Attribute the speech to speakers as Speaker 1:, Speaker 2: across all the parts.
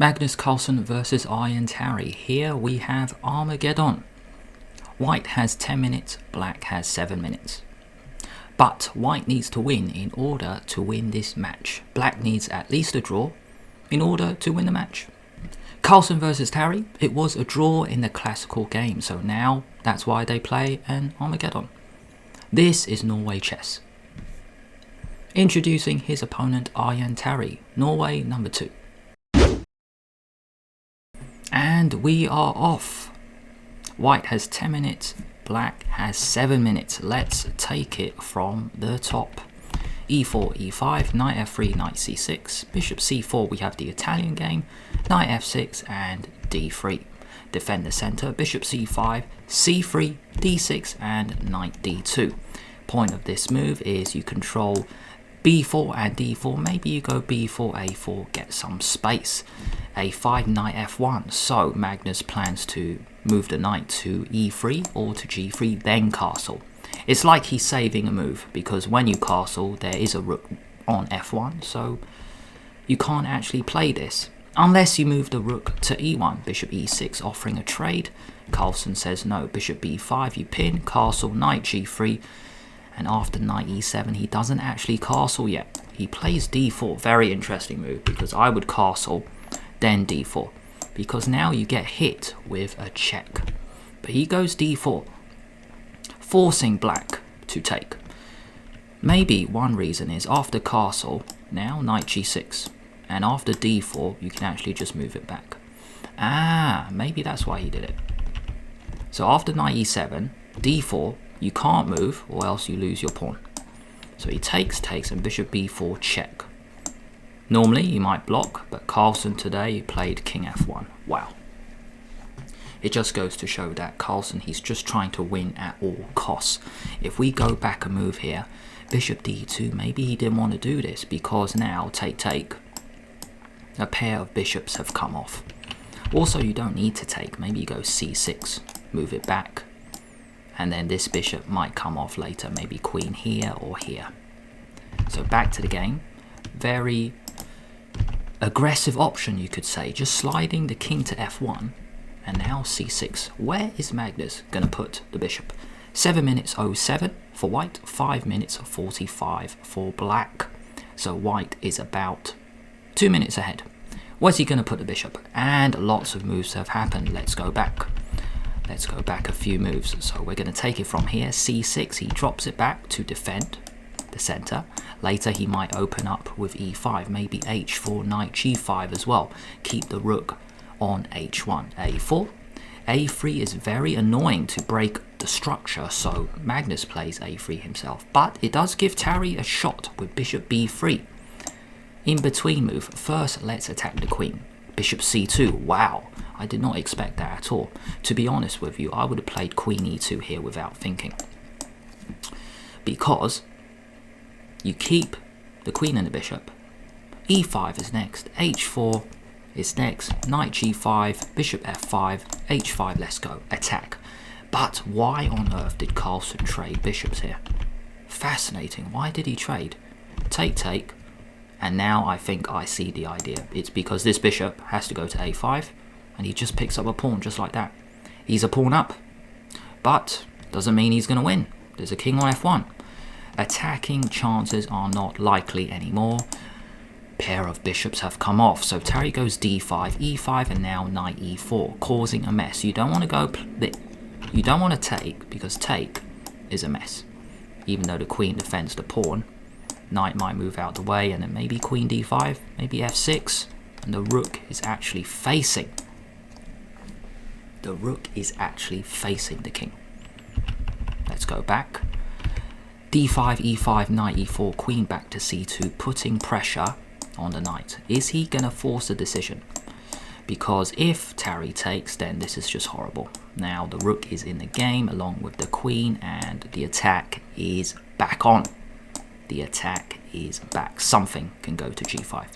Speaker 1: Magnus Carlsen versus Aryan Tari. Here we have Armageddon. White has 10 minutes, black has 7 minutes. But white needs to win in order to win this match. Black needs at least a draw in order to win the match. Carlsen versus Tari, it was a draw in the classical game, so now that's why they play an Armageddon. This is Norway Chess. Introducing his opponent Aryan Tari, Norway number 2. And we are off. White has 10 minutes, black has 7 minutes. Let's take it from the top. e4, e5, knight f3, knight c6, bishop c4, we have the Italian game, knight f6 and d3. Defend the center, bishop c5, c3, d6 and knight d2. Point of this move is you control b4 and d4, maybe you go b4, a4, get some space. a5, knight f1, so Magnus plans to move the knight to e3 or to g3, then castle. It's like he's saving a move, because when you castle there is a rook on f1, so you can't actually play this. Unless you move the rook to e1, bishop e6 offering a trade. Carlsen says no, bishop b5 you pin, castle, knight g3, and after knight e7 he doesn't actually castle yet. He plays d4, very interesting move, because I would castle then d4, because now you get hit with a check. But he goes d4, forcing black to take. Maybe one reason is after castle, now knight g6, and after d4 you can actually just move it back. Maybe that's why he did it. So after knight e7, d4, you can't move or else you lose your pawn. So he takes, and bishop b4 check. Normally you might block, but Carlsen today played king f1. Wow. It just goes to show that Carlsen, he's just trying to win at all costs. If we go back a move here, bishop d2, maybe he didn't want to do this, because now take, a pair of bishops have come off. Also, you don't need to take, maybe you go c6, move it back, and then this bishop might come off later, maybe queen here or here. So back to the game, very aggressive option you could say, just sliding the king to f1, and now c6. Where is Magnus going to put the bishop? 7 minutes 07 for white, 5 minutes 45 for black. So white is about 2 minutes ahead. Where's he going to put the bishop? And lots of moves have happened. Let's go back. Let's go back a few moves. So we're going to take it from here. c6, he drops it back to defend the center. Later he might open up with e5, maybe h4, knight g5 as well. Keep the rook on h1, a4. a3 is very annoying to break the structure, so Magnus plays a3 himself. But it does give Tari a shot with bishop b3. In between move, first let's attack the queen. Bishop c2, wow, I did not expect that at all. To be honest with you, I would have played queen e2 here without thinking. Because you keep the queen and the bishop. e5 is next, h4 is next, knight g5, bishop f5, h5, let's go, attack. But why on earth did Carlsen trade bishops here? Fascinating, why did he trade? Take, and now I think I see the idea. It's because this bishop has to go to a5, and he just picks up a pawn just like that. He's a pawn up, but doesn't mean he's going to win. There's a king on f1. Attacking chances are not likely anymore. Pair of bishops have come off, so Tari goes d5, e5, and now knight e4, causing a mess. You don't want to go, you don't want to take, because take is a mess. Even though the queen defends the pawn, knight might move out the way, and then maybe queen d5, maybe f6, and the rook is actually facing. The rook is actually facing the king. Let's go back. d5, e5, knight e4, queen back to c2, putting pressure on the knight. Is he going to force a decision? Because if Tari takes, then this is just horrible. Now the rook is in the game along with the queen, and the attack is back on. The attack is back. Something can go to g5.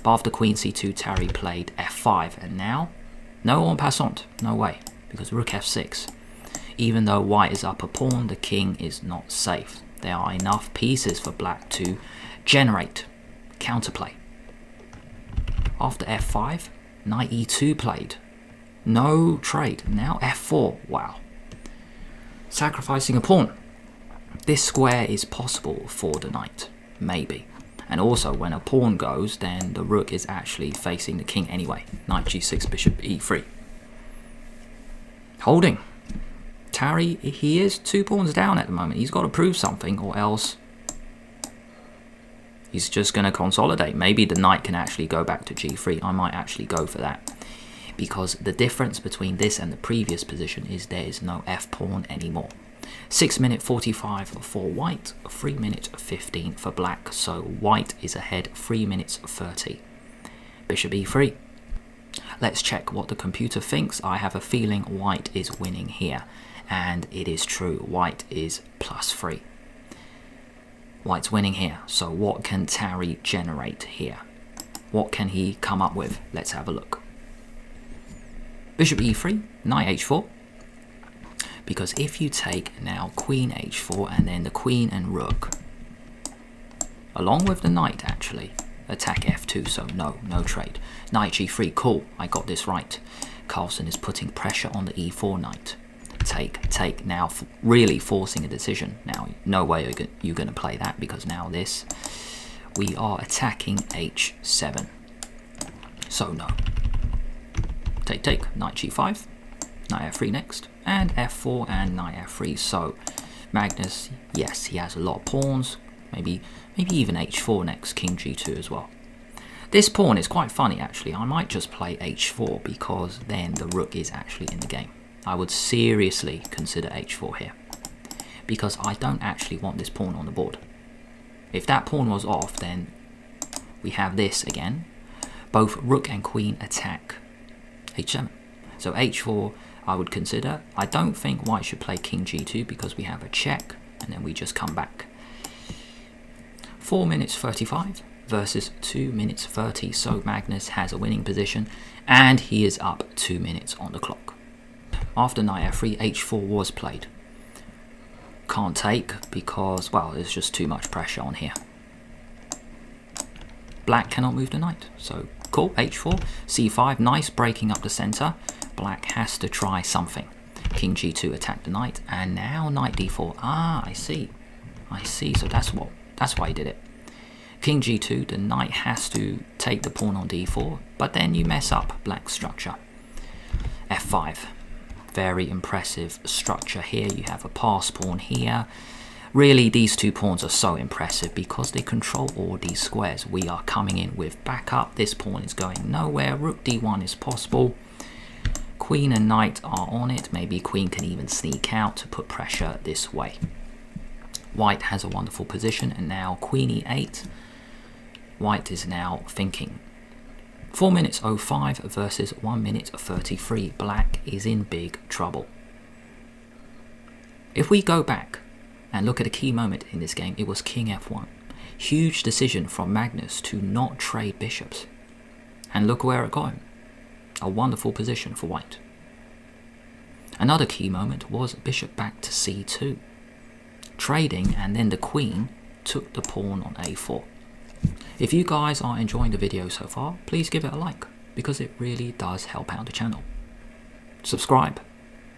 Speaker 1: But after queen c2, Tari played f5, and now no en passant, no way, because rook f6. Even though white is up a pawn, the king is not safe. There are enough pieces for black to generate counterplay. After f5, Knight e2 played. No trade. Now f4. Wow. Sacrificing a pawn. This square is possible for the knight. Maybe. And also, when a pawn goes, then the rook is actually facing the king anyway. Knight g6, bishop e3. Holding. Tari, he is 2 pawns down at the moment. He's got to prove something, or else he's just going to consolidate. Maybe the knight can actually go back to g3. I might actually go for that. Because the difference between this and the previous position is there is no f-pawn anymore. 6-minute 45 for white, 3-minute 15 for black. So white is ahead 3 minutes 30. Bishop e3. Let's check what the computer thinks. I have a feeling white is winning here. And it is true. White is +3. White's winning here. So what can Tari generate here? What can he come up with? Let's have a look. Bishop e3, knight h4. Because if you take now queen h4 and then the queen and rook, along with the knight actually, attack f2, so no trade. Knight g3, cool, I got this right. Carlsen is putting pressure on the e4 knight. Take, now really forcing a decision. Now, no way you're going to play that, because now this, we are attacking h7. So no. Take, knight g5, knight f3 next, and f4 and knight f3. So Magnus, yes, he has a lot of pawns, maybe even h4 next, king g2 as well. This pawn is quite funny actually. I might just play h4 because then the rook is actually in the game. I would seriously consider h4 here because I don't actually want this pawn on the board. If that pawn was off, then we have this again. Both rook and queen attack h7. So h4 I would consider. I don't think white should play king g2 because we have a check and then we just come back. 4 minutes 35 versus 2 minutes 30. So Magnus has a winning position and he is up 2 minutes on the clock. After knight f3, h4 was played. Can't take because, well, there's just too much pressure on here. Black cannot move the knight, so cool, h4, c5, nice breaking up the center. Black has to try something. King g2 attack the knight, and now knight d4. Ah, I see, so that's why he did it. King g2, the knight has to take the pawn on d4, but then you mess up black's structure. f5, very impressive structure here. You have a pass pawn here. Really, these two pawns are so impressive because they control all these squares. We are coming in with backup. This pawn is going nowhere. Rook d1 is possible. Queen and knight are on it. Maybe queen can even sneak out to put pressure this way. White has a wonderful position, and now queen e8. White is now thinking. 4 minutes 05 versus 1 minute 33. Black is in big trouble. If we go back and look at a key moment in this game, it was king f1. Huge decision from Magnus to not trade bishops. And look where it got him. A wonderful position for white. Another key moment was bishop back to c2. Trading, and then the queen took the pawn on a4. If you guys are enjoying the video so far, please give it a like, because it really does help out the channel. Subscribe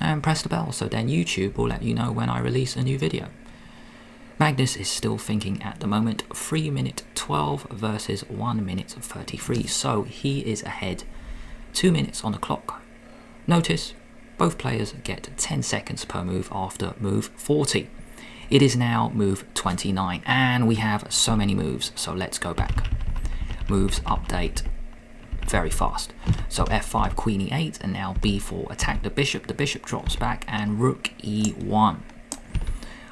Speaker 1: and press the bell so then YouTube will let you know when I release a new video. Magnus is still thinking at the moment. 3 minute 12 versus 1 minute 33, so he is ahead 2 minutes on the clock. Notice both players get 10 seconds per move after move 40. It is now move 29 and we have so many moves, so let's go back. Moves update very fast. So f5, queen e8, and now b4, attack the bishop drops back, and rook e1.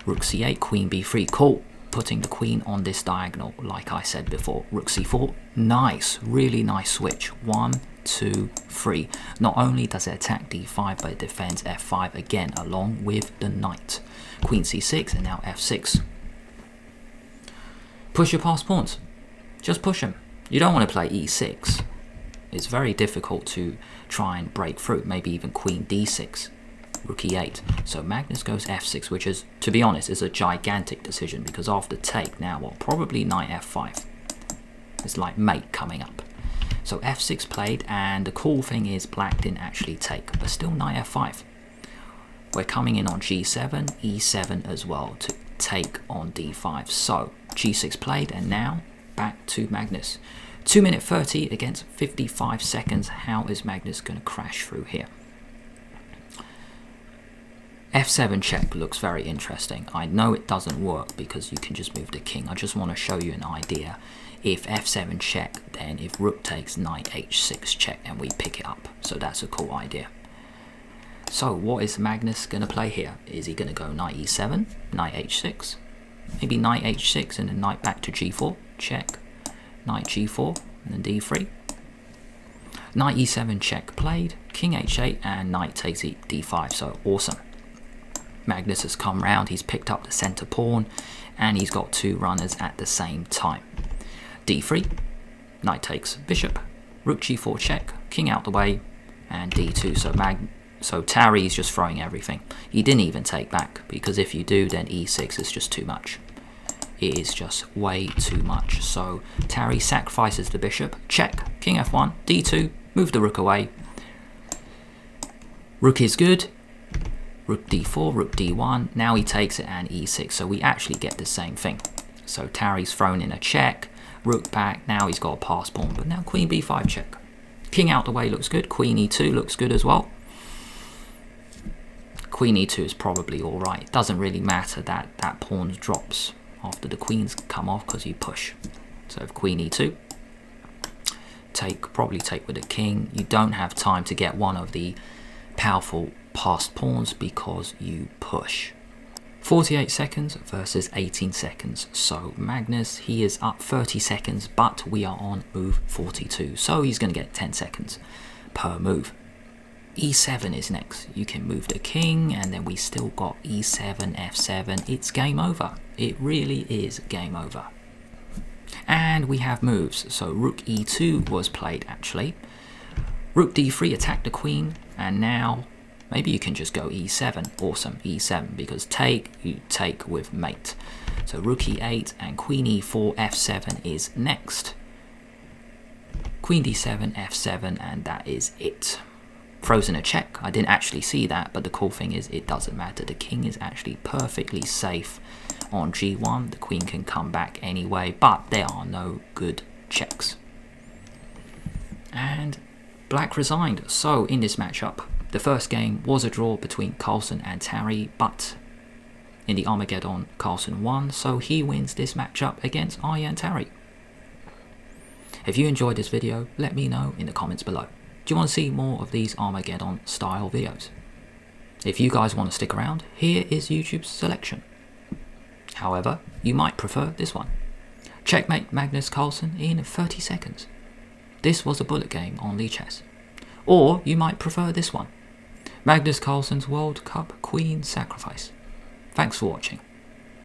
Speaker 1: Rook c8, queen b3, cool. Putting the queen on this diagonal like I said before. Rook c4, nice, really nice switch. 1, 2, 3. Not only does it attack d5, but it defends f5 again along with the knight. Queen c6 and now f6. Push your past pawns. Just push them. You don't want to play e6. It's very difficult to try and break through. Maybe even queen d6. Rook e8. So Magnus goes f6, which is, to be honest, is a gigantic decision because after take now, well, probably knight f5. It's like mate coming up. So f6 played, and the cool thing is black didn't actually take, but still knight f5. We're coming in on g7, e7 as well to take on d5. So g6 played, and now back to Magnus. 2 minute 30 against 55 seconds. How is Magnus going to crash through here? f7 check looks very interesting. I know it doesn't work because you can just move the king. I just want to show you an idea. If f7 check, then if rook takes, knight h6 check, and we pick it up. So that's a cool idea. So what is Magnus going to play here? Is he going to go knight e7, knight h6, maybe knight h6 and then knight back to g4, check, knight g4 and then d3, knight e7 check played, king h8 and knight takes d5. So awesome. Magnus has come round, he's picked up the center pawn, and he's got two runners at the same time. d3, knight takes bishop, rook g4 check, king out the way, and d2. So Tari's just throwing everything. He didn't even take back, because if you do, then e6 is just too much. It is just way too much. So Tari sacrifices the bishop, check, king f1, d2, move the rook away. Rook is good. Rook d4, rook d1, now he takes it and e6, so we actually get the same thing. So Tari's thrown in a check, rook back, now he's got a pass pawn, but now queen b5 check. King out the way looks good, queen e2 looks good as well. Queen e2 is probably alright, it doesn't really matter that that pawn drops after the queens come off because you push. So if queen e2, probably take with the king, you don't have time to get one of the powerful passed pawns because you push. 48 seconds versus 18 seconds. So Magnus, he is up 30 seconds, but we are on move 42. So he's going to get 10 seconds per move. e7 is next. You can move the king, and then we still got e7, f7. It's game over. It really is game over. And we have moves. So rook e2 was played actually. Rook d3 attacked the queen, and now maybe you can just go e7. Awesome, e7, because you take with mate. So rook e8 and queen e4, f7 is next. Queen d7, f7, and that is it. Frozen a check. I didn't actually see that, but the cool thing is it doesn't matter. The king is actually perfectly safe on g1. The queen can come back anyway, but there are no good checks. And black resigned. So in this matchup, the first game was a draw between Carlsen and Tari, but in the Armageddon, Carlsen won, so he wins this matchup against Aryan Tari. If you enjoyed this video, let me know in the comments below. Do you want to see more of these Armageddon style videos? If you guys want to stick around, here is YouTube's selection. However, you might prefer this one. Checkmate Magnus Carlsen in 30 seconds. This was a bullet game on Norway Chess. Or you might prefer this one. Magnus Carlsen's World Cup Queen Sacrifice. Thanks for watching.